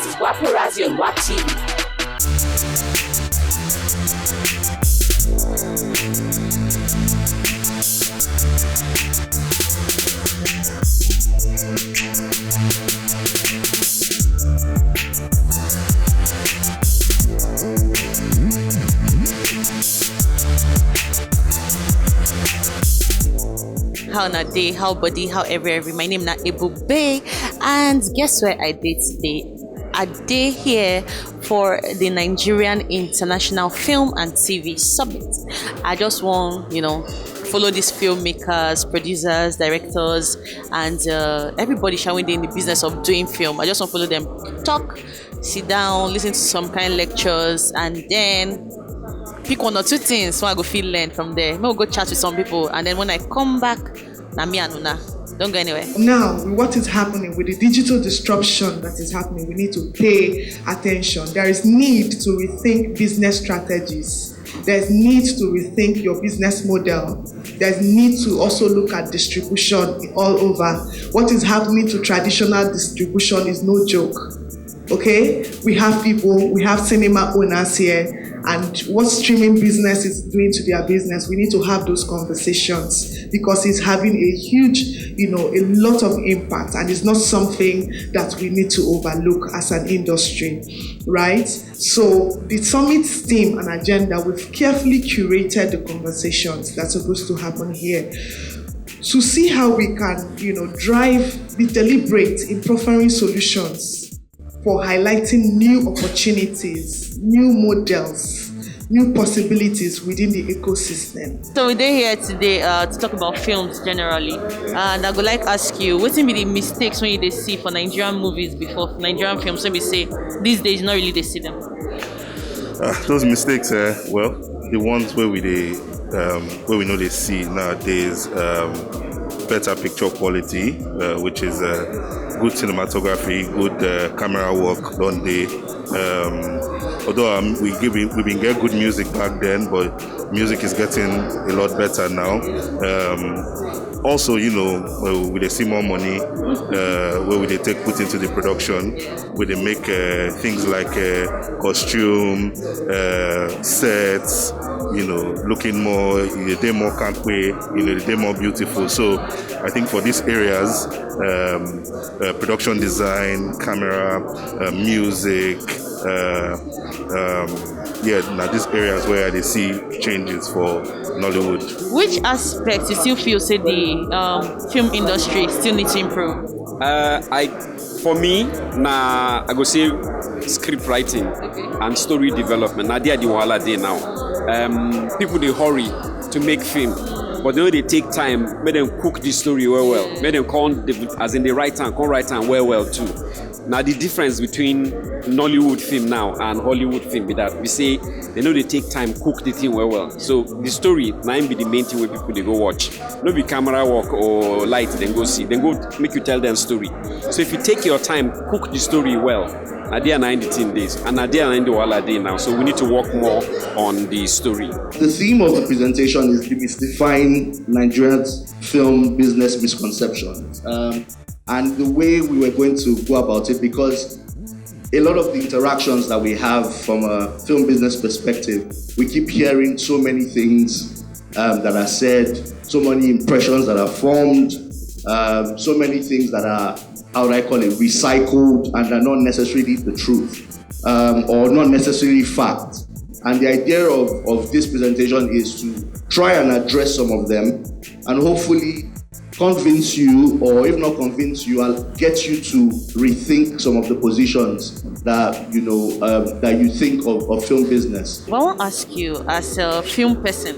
This is Waparazzi on WAP TV. How na day, how body, how every. My name na Ebu Bay, and guess where I did today? I did here for the Nigerian International Film and TV Summit. I just want, follow these filmmakers, producers, directors, and everybody showing in the business of doing film. I just want to follow them, talk, sit down, listen to some kind of lectures, and then pick one or two things so I go feel learn from there. Maybe we'll go chat with some people, and then when I come back, na me and Una. Don't go anywhere. Now, with what is happening, with the digital disruption that is happening, we need to pay attention. There is need to rethink business strategies. There's need to rethink your business model. There's need to also look at distribution all over. What is happening to traditional distribution is no joke. Okay? We have people, we have cinema owners here, and what streaming business is doing to their business, we need to have those conversations because it's having a huge, a lot of impact, and it's not something that we need to overlook as an industry, right? So the summit's theme and agenda, we've carefully curated the conversations that's supposed to happen here to see how we can, be deliberate in proffering solutions for highlighting new opportunities, new models, new possibilities within the ecosystem. So we're here today to talk about films generally, and I would like to ask you, what will be the mistakes when you see for Nigerian movies before, Nigerian films, when we say these days not really they see them? Those mistakes, the ones where we know they see nowadays, better picture quality, which is good cinematography, good camera work done there. Although we've been getting good music back then, but music is getting a lot better now. Also, where they see more money, where they put into the production, where they make things like costume, sets, looking more, they're more campy, they're more beautiful. So I think for these areas, production design, camera, music, now these areas where they see changes for Nollywood. Which aspects you still feel say the film industry still needs to improve? For me, I go say script writing and story development. Now they are the wahala day now. People they hurry to make film, but they take time. Make them cook the story well. Make them as in the right time, write time well too. Now the difference between Nollywood film now and Hollywood film be that we say they take time cook the thing well. So the story now be the main thing where people they go watch. No be camera work or light then go see. Then go make you tell them story. So if you take your time cook the story well, Nadia 19 days and Nadia 90 wala day now. So we need to work more on the story. The theme of the presentation is demystifying Nigeria's film business misconceptions. And the way we were going to go about it, because a lot of the interactions that we have from a film business perspective, we keep hearing so many things that are said, so many impressions that are formed, so many things that are, how would I call it, recycled and are not necessarily the truth or not necessarily fact. And the idea of this presentation is to try and address some of them and hopefully convince you, or if not convince you, I'll get you to rethink some of the positions that that you think of film business. Well, I want to ask you, as a film person,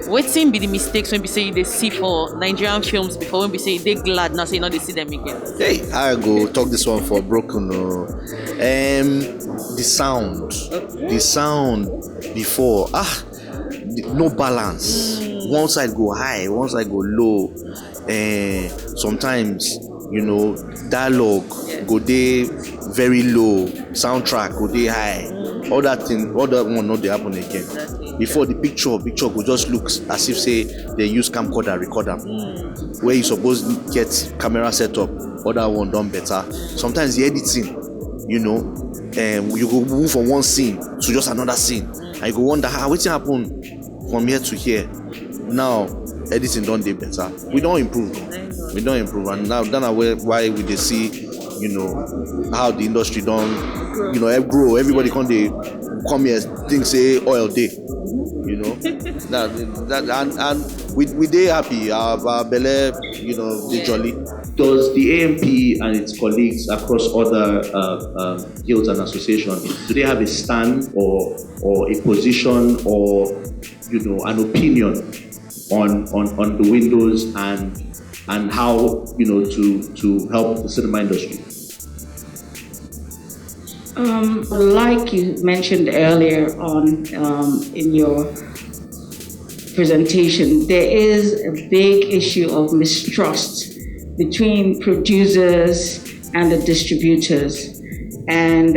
what seem be the mistakes when we say they see for Nigerian films before, when we say they glad now say they see them again? Hey, I go talk this one for broken. The sound before no balance. One side go high, one side go low. Sometimes dialogue go dey very low, soundtrack go dey high. All that one not dey happen again. Before the picture go just look as if say they use camcorder record am. Where you suppose get camera setup, other one done better. Sometimes the editing, you know, you go move from one scene to just another scene, and you go wonder how wetin happen from here to here. Now editing don dey better. We don improve, and now that's why we dey see, you know, how the industry don, you know, grow. Everybody come here think say oil dey, you know. that and we dey happy. Our belle, you know, dey jolly. Does the AMP and its colleagues across other guilds and associations, do they have a stand or a position or, you know, an opinion on the windows and how, you know, to help the cinema industry? Like you mentioned earlier on in your presentation, there is a big issue of mistrust between producers and the distributors. And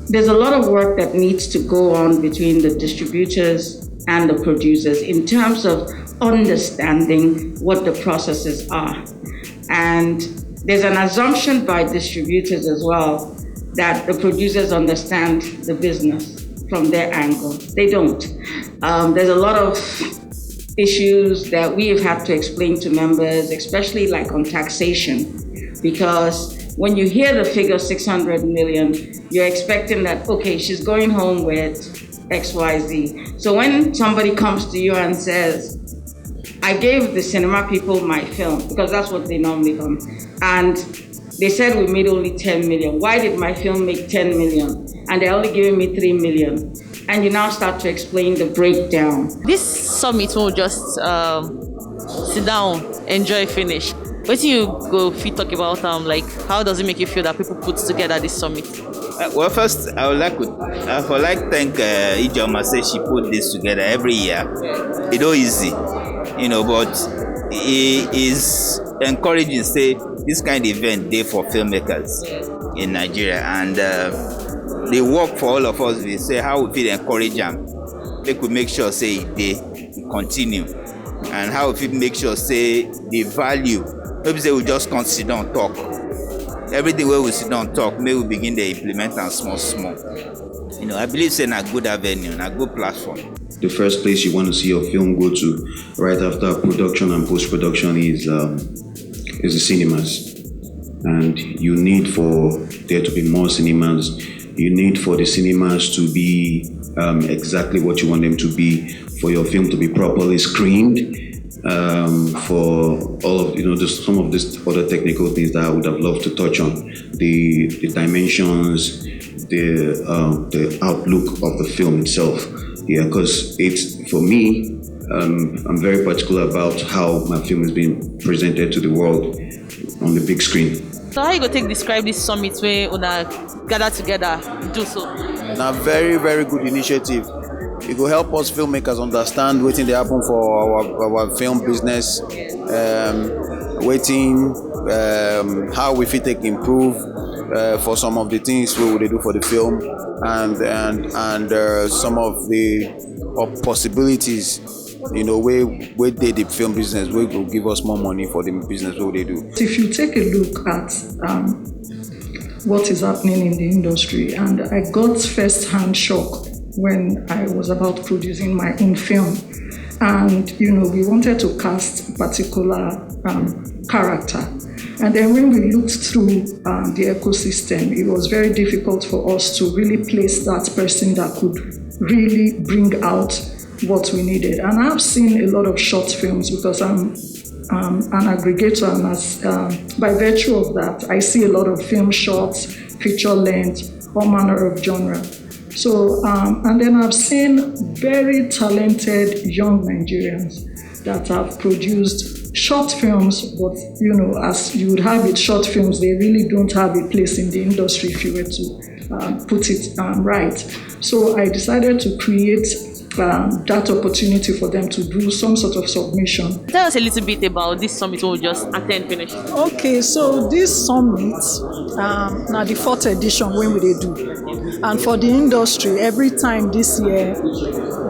there's a lot of work that needs to go on between the distributors and the producers in terms of understanding what the processes are. And there's an assumption by distributors as well that the producers understand the business from their angle. They don't. There's a lot of issues that we have had to explain to members, especially like on taxation, because when you hear the figure 600 million, you're expecting that, okay, she's going home with XYZ. So when somebody comes to you and says, I gave the cinema people my film, because that's what they normally come, and they said we made only 10 million. Why did my film make 10 million? And they're only giving me 3 million. And you now start to explain the breakdown. This summit will just sit down, enjoy, finish. What do you go fit talk about? Like, how does it make you feel that people put together this summit? Well, first, I would like to thank Ijoma. Say she put this together every year. It's not easy, you know, but it is encouraging. Say this kind of event day for filmmakers in Nigeria, and they work for all of us. We say how we feel encourage them. They could make sure say they continue, and how we feel make sure say the value. Maybe say we just can't sit down and talk. Everything where we sit down and talk, maybe we begin to implement and small. You know, I believe it's a good avenue, a good platform. The first place you want to see your film go to right after production and post-production is the cinemas. And you need for there to be more cinemas. You need for the cinemas to be exactly what you want them to be, for your film to be properly screened, for all of, you know, just some of these other technical things that I would have loved to touch on, the dimensions, the outlook of the film itself. Yeah, because it's, for me, I'm very particular about how my film is being presented to the world on the big screen. So how you go describe this summit where una gather together, do so? A very, very good initiative. It will help us filmmakers understand what they happen for our film business, how we fit take improve for some of the things we will do for the film, and some of the possibilities, you know, where they the film business, where will give us more money for the business what they do. If you take a look at what is happening in the industry, and I got first-hand shock when I was about producing my own film, and you know, we wanted to cast a particular character, and then when we looked through the ecosystem, it was very difficult for us to really place that person that could really bring out what we needed. And I've seen a lot of short films because I'm an aggregator, and by virtue of that, I see a lot of film shorts, feature length, all manner of genre. So, and then I've seen very talented young Nigerians that have produced short films, but you know, as you would have it, short films, they really don't have a place in the industry if you were to put it right. So I decided to create that opportunity for them to do some sort of submission. Tell us a little bit about this summit we just attend finish. Okay, so this summit now the fourth edition when we dey do, and for the industry every time this year,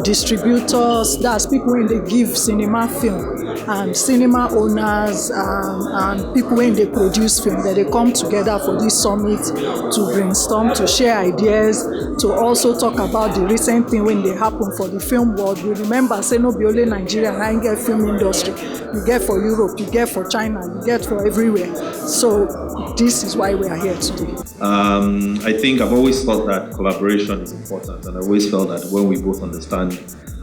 distributors, that's people when they give cinema film, and cinema owners and people when they produce film, that they come together for this summit to brainstorm, to share ideas, to also talk about the recent thing when they happen for the film world. We remember say no be only Nigeria na get film industry, you get for Europe, you get for China, you get for everywhere. So this is why we are here today. I think I've always thought that collaboration is important, and I always felt that when we both understand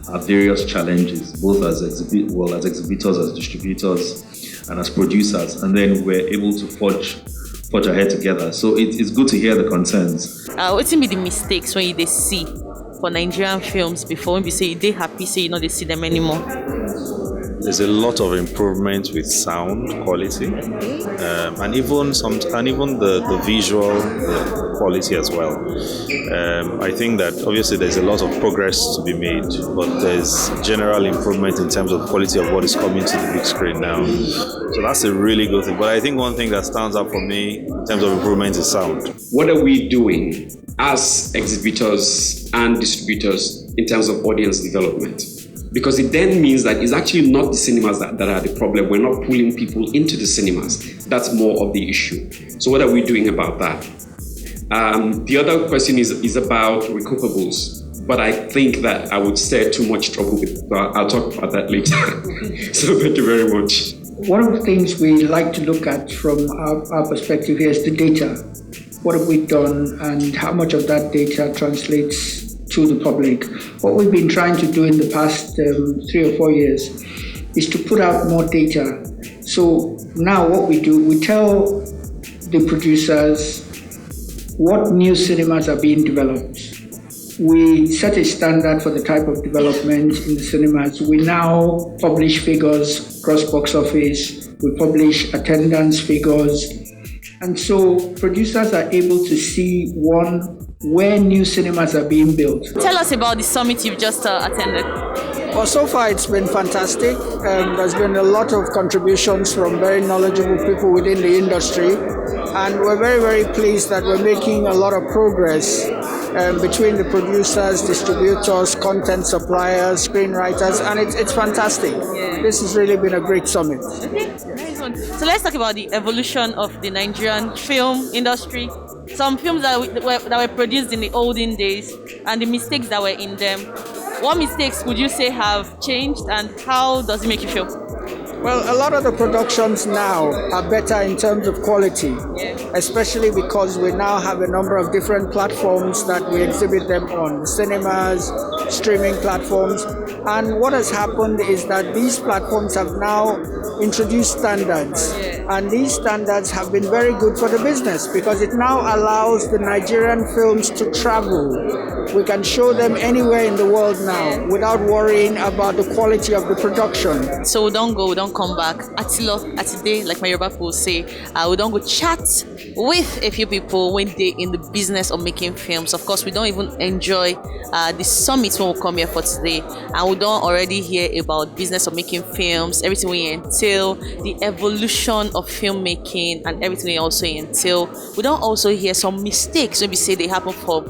our various challenges, both as exhibitors, as distributors, and as producers, and then we're able to forge ahead together. So it's good to hear the concerns. What be the mistakes when they see for Nigerian films before when we say they happy, say they see them anymore? There's a lot of improvement with sound quality, and even the visual quality as well. I think that obviously there's a lot of progress to be made, but there's general improvement in terms of quality of what is coming to the big screen now. So that's a really good thing. But I think one thing that stands out for me in terms of improvement is sound. What are we doing as exhibitors and distributors in terms of audience development? Because it then means that it's actually not the cinemas that are the problem. We're not pulling people into the cinemas. That's more of the issue. So what are we doing about that? The other question is about recoupables. But I think that I would stir too much trouble with, but I'll talk about that later. So thank you very much. One of the things we like to look at from our perspective here is the data. What have we done and how much of that data translates to the public? What we've been trying to do in the past 3 or 4 years is to put out more data. So now what we do, we tell the producers what new cinemas are being developed. We set a standard for the type of development in the cinemas. We now publish figures, cross box office, we publish attendance figures. And so producers are able to see where new cinemas are being built. Tell us about the summit you've just attended. Well, so far it's been fantastic. There's been a lot of contributions from very knowledgeable people within the industry. And we're very, very pleased that we're making a lot of progress between the producers, distributors, content suppliers, screenwriters, and it's fantastic. Yeah. This has really been a great summit. Okay, nice one. So let's talk about the evolution of the Nigerian film industry. Some films that were produced in the olden days and the mistakes that were in them. What mistakes would you say have changed and how does it make you feel? Well, a lot of the productions now are better in terms of quality, especially because we now have a number of different platforms that we exhibit them on, cinemas, streaming platforms. And what has happened is that these platforms have now introduced standards. And these standards have been very good for the business because it now allows the Nigerian films to travel. We can show them anywhere in the world now without worrying about the quality of the production. So we don't go, we don't come back. Atide, like my Yoruba people say, we don't go chat with a few people when they're in the business of making films. Of course, we don't even enjoy the summit when we come here for today. And we don't already hear about business of making films, everything we entail, the evolution of filmmaking and everything we also entail. We don't also hear some mistakes when we say they happen for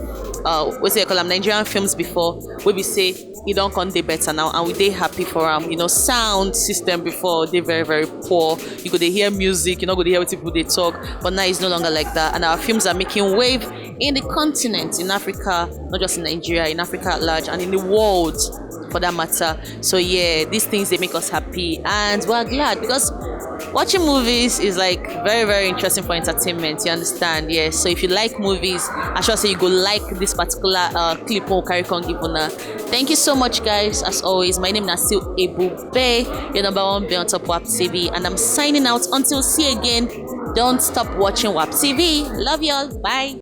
Nigerian films before, where we say you don't come they better now and we they happy for sound system before they very, very poor. You could hear music, go to hear what people they talk, but now it's no longer like that. And our films are making wave in the continent, in Africa, not just in Nigeria, in Africa at large and in the world for that matter. So yeah, these things they make us happy and we're glad because watching movies is like very, very interesting for entertainment, you understand? Yes. So if you like movies, I should say you go like this particular clip on Carry Con Givuna. Thank you so much, guys. As always, my name is Nasil Ebube, your number one on top WAP TV, and I'm signing out until see you again. Don't stop watching WAP TV. Love y'all. Bye.